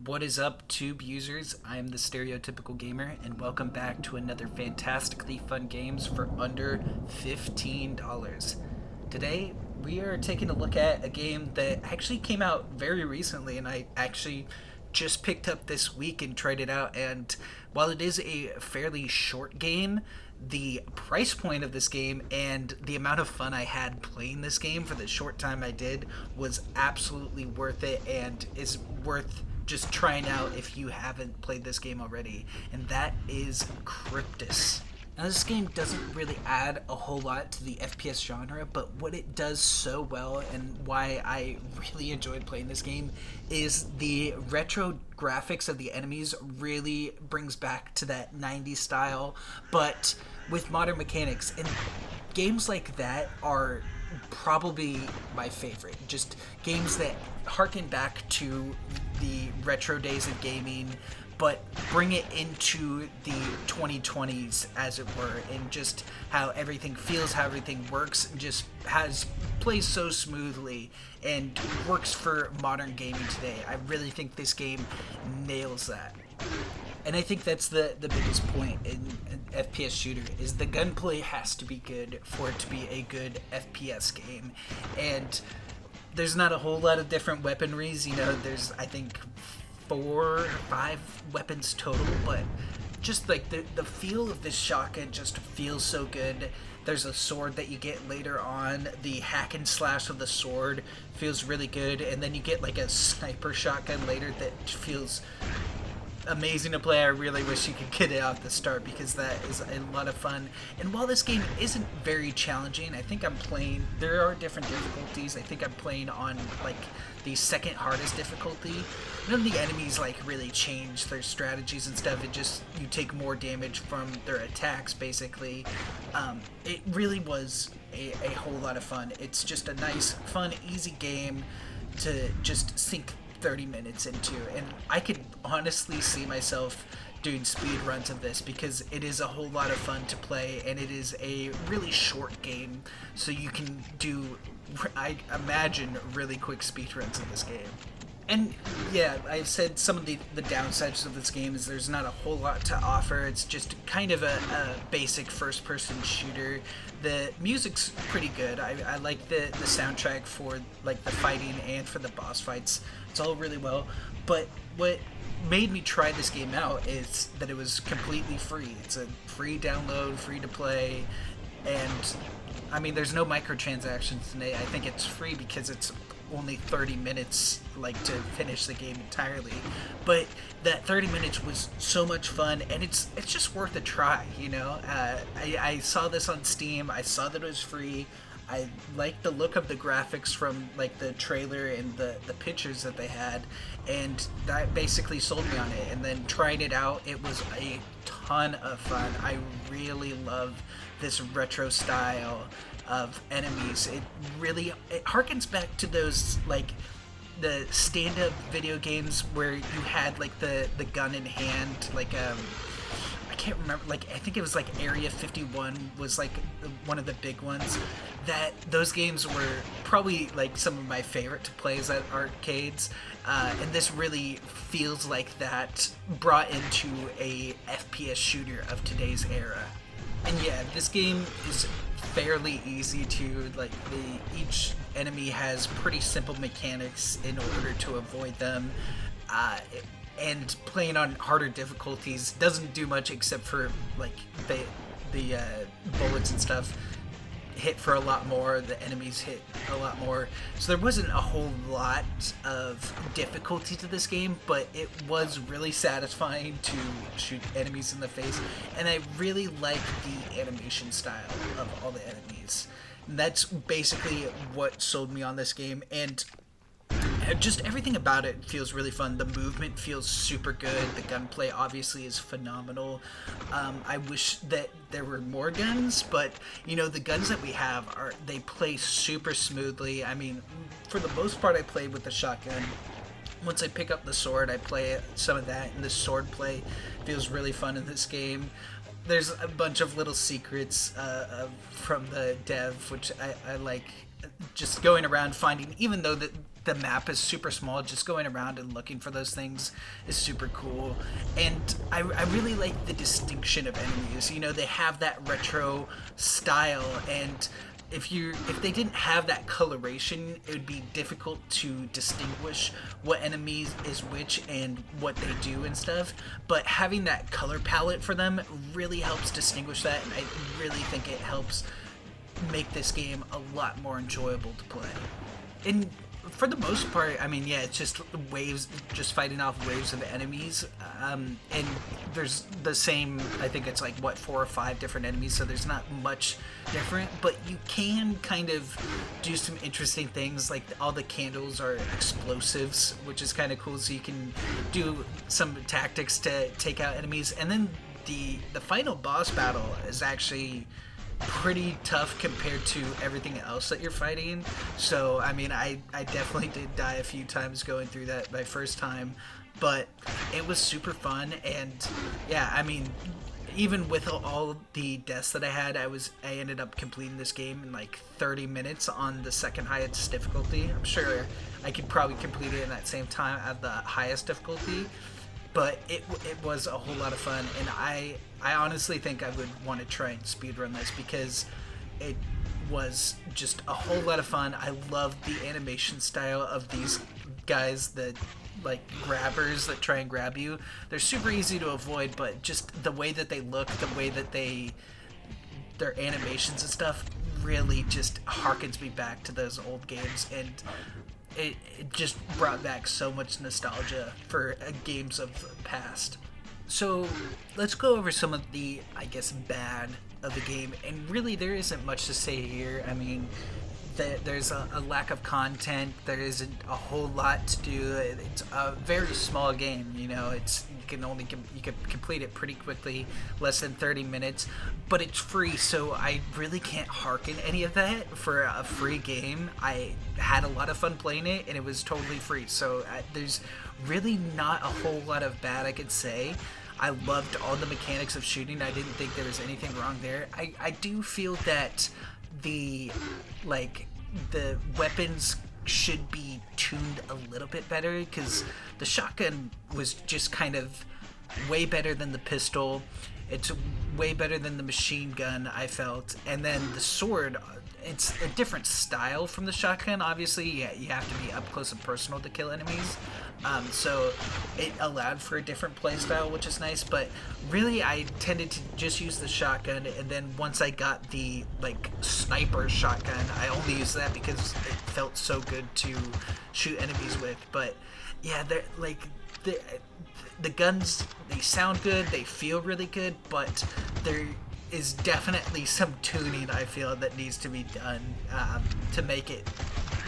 What is up, Tube users? I'm the Stereotypical Gamer, and welcome back to another fantastically fun games for under $15. Today, we are taking a look at a game that actually came out very recently, and I actually just picked up this week and tried it out. And while it is a fairly short game, the price point of this game and the amount of fun I had playing this game for the short time I did was absolutely worth it, and is worth just trying out if you haven't played this game already, and that is Cryptis. Now, this game doesn't really add a whole lot to the FPS genre, but what it does so well and why I really enjoyed playing this game is the retro graphics of the enemies really brings back to that 90s style, but with modern mechanics. And games like that are probably my favorite. Just games that harken back to the retro days of gaming, but bring it into the 2020s, as it were, and just how everything feels, how everything works, and just plays so smoothly and works for modern gaming today. I really think this game nails that. And I think that's the biggest point in an FPS shooter, is the gunplay has to be good for it to be a good FPS game. And there's not a whole lot of different weaponries, there's, I think, 4 or 5 weapons total, but just like the feel of this shotgun just feels so good. There's a sword that you get later on. The hack and slash of the sword feels really good, and then you get like a sniper shotgun later that feels amazing to play. I really wish you could get it off the start, because that is a lot of fun. And while this game isn't very challenging, I think there are different difficulties. I think I'm playing on like the second hardest difficulty. None of the enemies like really change their strategies and stuff. It just, you take more damage from their attacks basically. It really was a whole lot of fun. It's just a nice, fun, easy game to just sink 30 minutes into, and I could honestly see myself doing speed runs of this, because it is a whole lot of fun to play, and it is a really short game, so you can do, I imagine, really quick speed runs of this game. And yeah, I've said some of the downsides of this game is there's not a whole lot to offer. It's just kind of a basic first-person shooter. The music's pretty good. I like the soundtrack for like the fighting and for the boss fights. It's all really well. But what made me try this game out is that it was completely free. It's a free download, free to play, and I mean, there's no microtransactions today. I think it's free because it's only 30 minutes like to finish the game entirely, but that 30 minutes was so much fun, and it's just worth a try. I saw this on Steam. I saw that it was free. I liked the look of the graphics from like the trailer and the pictures that they had, and that basically sold me on it. And then trying it out, it was a ton of fun. I really love this retro style of enemies. It harkens back to those like the stand-up video games where you had like the gun in hand, like I can't remember, like I think it was like Area 51 was like one of the big ones. Those games were probably like some of my favorite to play at arcades, and this really feels like that brought into a FPS shooter of today's era. And yeah, this game is fairly easy to, like, each enemy has pretty simple mechanics in order to avoid them, and playing on harder difficulties doesn't do much except for like the bullets and stuff hit for a lot more, the enemies hit a lot more, so there wasn't a whole lot of difficulty to this game, but it was really satisfying to shoot enemies in the face, and I really like the animation style of all the enemies. And that's basically what sold me on this game, and just everything about it feels really fun. The movement feels super good. The gunplay obviously is phenomenal. I wish that there were more guns, but the guns that we have they play super smoothly. I mean, for the most part, I played with the shotgun. Once I pick up the sword, I play some of that, and the sword play feels really fun in this game. There's a bunch of little secrets from the dev, which I like, just going around finding, even though the map is super small. Just going around and looking for those things is super cool. And I really like the distinction of enemies. You know, they have that retro style, and if they didn't have that coloration, it would be difficult to distinguish what enemies is which and what they do and stuff. But having that color palette for them really helps distinguish that, and I really think it helps make this game a lot more enjoyable to play. And for the most part, I mean, yeah, it's just waves, just fighting off waves of enemies. And there's the same, I think it's like, what, 4 or 5 different enemies, so there's not much different. But you can kind of do some interesting things, like all the candles are explosives, which is kind of cool, so you can do some tactics to take out enemies. And then the final boss battle is actually pretty tough compared to everything else that you're fighting. So I mean, I definitely did die a few times going through that my first time, but it was super fun. And yeah, I mean, even with all the deaths that I had, I ended up completing this game in like 30 minutes on the second highest difficulty. I'm sure I could probably complete it in that same time at the highest difficulty, but it was a whole lot of fun. And I honestly think I would want to try and speedrun this, because it was just a whole lot of fun. I love the animation style of these guys, the like grabbers that try and grab you. They're super easy to avoid, but just the way that they look, the way that their animations and stuff really just harkens me back to those old games, and it just brought back so much nostalgia for games of the past. So let's go over some of the, I guess, bad of the game. And really, there isn't much to say here. I mean, there's a lack of content. There isn't a whole lot to do. It's a very small game. You know, you can complete it pretty quickly, less than 30 minutes. But it's free, so I really can't harken any of that for a free game. I had a lot of fun playing it, and it was totally free. So there's really not a whole lot of bad I could say. I loved all the mechanics of shooting. I didn't think there was anything wrong there. I do feel that the weapons should be tuned a little bit better, because the shotgun was just kind of way better than the pistol. It's way better than the machine gun, I felt. And then the sword, it's a different style from the shotgun. Obviously, yeah, you have to be up close and personal to kill enemies. So it allowed for a different playstyle, which is nice. But really, I tended to just use the shotgun. And then once I got the sniper shotgun, I only used that because it felt so good to shoot enemies with. But yeah, the guns, they sound good, they feel really good, but there is definitely some tuning, I feel, that needs to be done to make it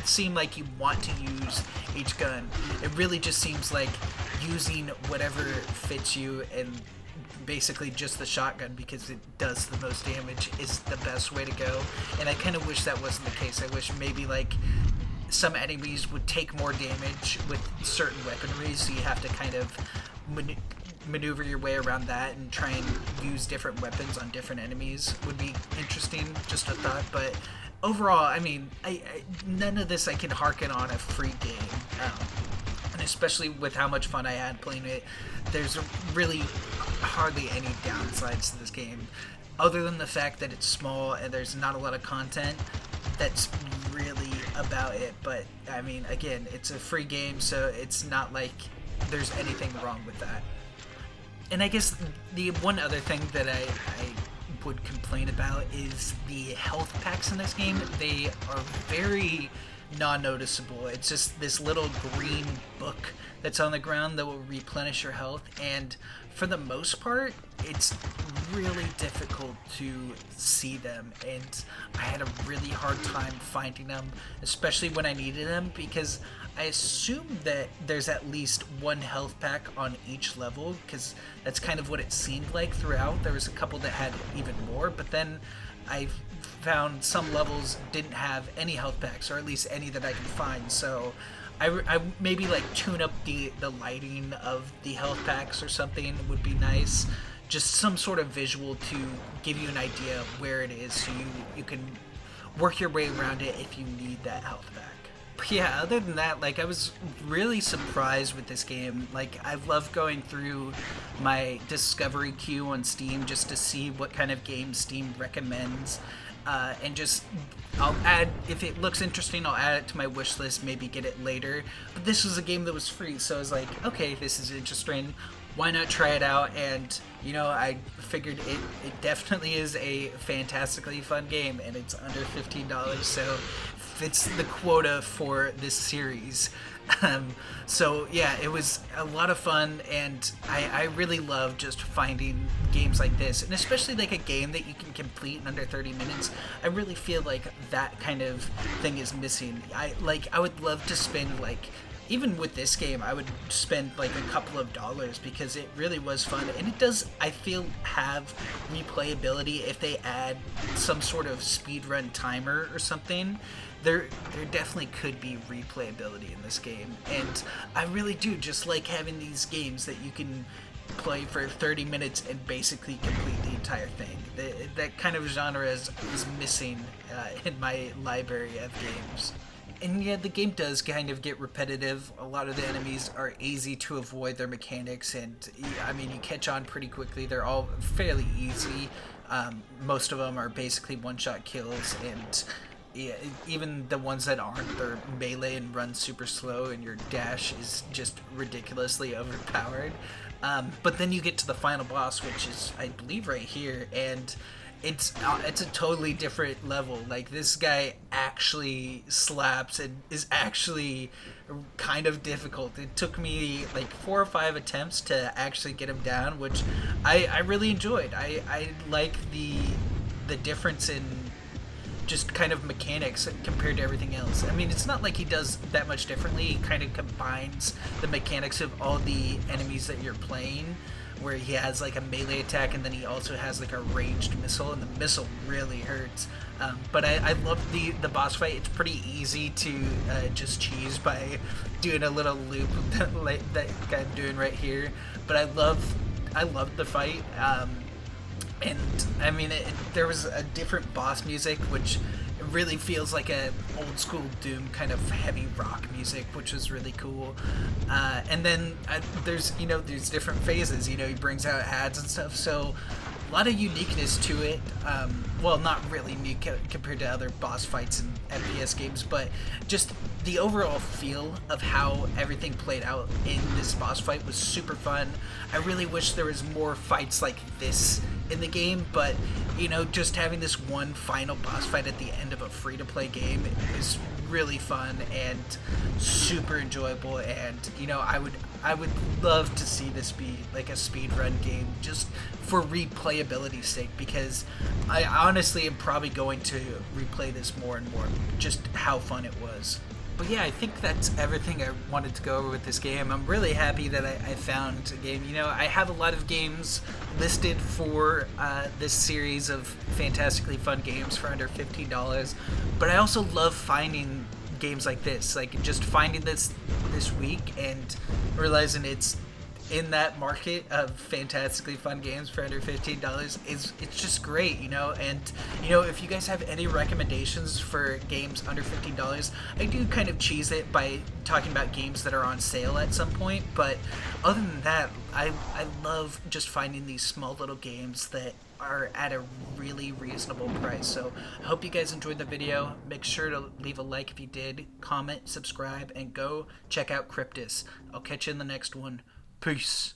seem like you want to use each gun. It really just seems like using whatever fits you, and basically just the shotgun, because it does the most damage, is the best way to go. And I kind of wish that wasn't the case. I wish maybe some enemies would take more damage with certain weaponry, so you have to kind of maneuver your way around that and try and use different weapons on different enemies. Would be interesting, just a thought. But overall, I mean, none of this I can harken on a free game, and especially with how much fun I had playing it, there's really hardly any downsides to this game, other than the fact that it's small and there's not a lot of content. That's really about it. But I mean, again, it's a free game, so it's not like there's anything wrong with that. And I guess the one other thing that I would complain about is the health packs in this game. They are very non-noticeable. It's just this little green book that's on the ground that will replenish your health, and for the most part, it's really difficult to see them, and I had a really hard time finding them, especially when I needed them, because I assume that there's at least one health pack on each level, because that's kind of what it seemed like throughout. There was a couple that had even more, but then I found some levels didn't have any health packs, or at least any that I could find. So I maybe tune up the lighting of the health packs or something would be nice. Just some sort of visual to give you an idea of where it is, so you can work your way around it if you need that health pack. But yeah, other than that, like I was really surprised with this game. Like I love going through my discovery queue on Steam just to see what kind of games Steam recommends, and just I'll add if it looks interesting, I'll add it to my wish list. Maybe get it later. But this was a game that was free, so I was like, okay, this is interesting. Why not try it out? And I figured it definitely is a fantastically fun game, and it's under $15, so fits the quota for this series. So yeah, it was a lot of fun, and I really love just finding games like this, and especially like a game that you can complete in under 30 minutes. I really feel like that kind of thing is missing. I would love to spend like, even with this game, I would spend like a couple of dollars because it really was fun, and it does, I feel, have replayability. If they add some sort of speedrun timer or something, there definitely could be replayability in this game, and I really do just like having these games that you can play for 30 minutes and basically complete the entire thing. That kind of genre is missing in my library of games. And yeah, the game does kind of get repetitive. A lot of the enemies are easy to avoid their mechanics, and I mean, you catch on pretty quickly. They're all fairly easy. Most of them are basically one-shot kills, and yeah, even the ones that aren't, they're melee and run super slow, and your dash is just ridiculously overpowered. But then you get to the final boss, which is, I believe, right here, and it's a totally different level. Like, this guy actually slaps and is actually kind of difficult. It took me like 4 or 5 attempts to actually get him down, which I really enjoyed. I like the difference in just kind of mechanics compared to everything else. I mean, it's not like he does that much differently. He kind of combines the mechanics of all the enemies that you're playing, where he has like a melee attack, and then he also has like a ranged missile, and the missile really hurts. But I love the boss fight. It's pretty easy to just cheese by doing a little loop that I'm doing right here. But I love the fight. And I mean, there was a different boss music, which really feels like a old school Doom kind of heavy rock music, which was really cool. And then there's different phases. He brings out ads and stuff, so a lot of uniqueness to it. Well, not really new compared to other boss fights in FPS games, but just the overall feel of how everything played out in this boss fight was super fun. I really wish there was more fights like this in the game, but just having this one final boss fight at the end of a free-to-play game is really fun and super enjoyable. And I would love to see this be like a speedrun game just for replayability's sake, because I honestly am probably going to replay this more and more, just how fun it was. But yeah, I think that's everything I wanted to go over with this game. I'm really happy that I found a game. I have a lot of games listed for this series of fantastically fun games for under $15, but I also love finding games like this, like just finding this week and realizing it's in that market of fantastically fun games for under $15 it's just great. And if you guys have any recommendations for games under $15, I do kind of cheese it by talking about games that are on sale at some point, but other than that, I love just finding these small little games that are at a really reasonable price. So I hope you guys enjoyed the video. Make sure to leave a like if you did, comment, subscribe, and go check out Cryptis. I'll catch you in the next one. Peace.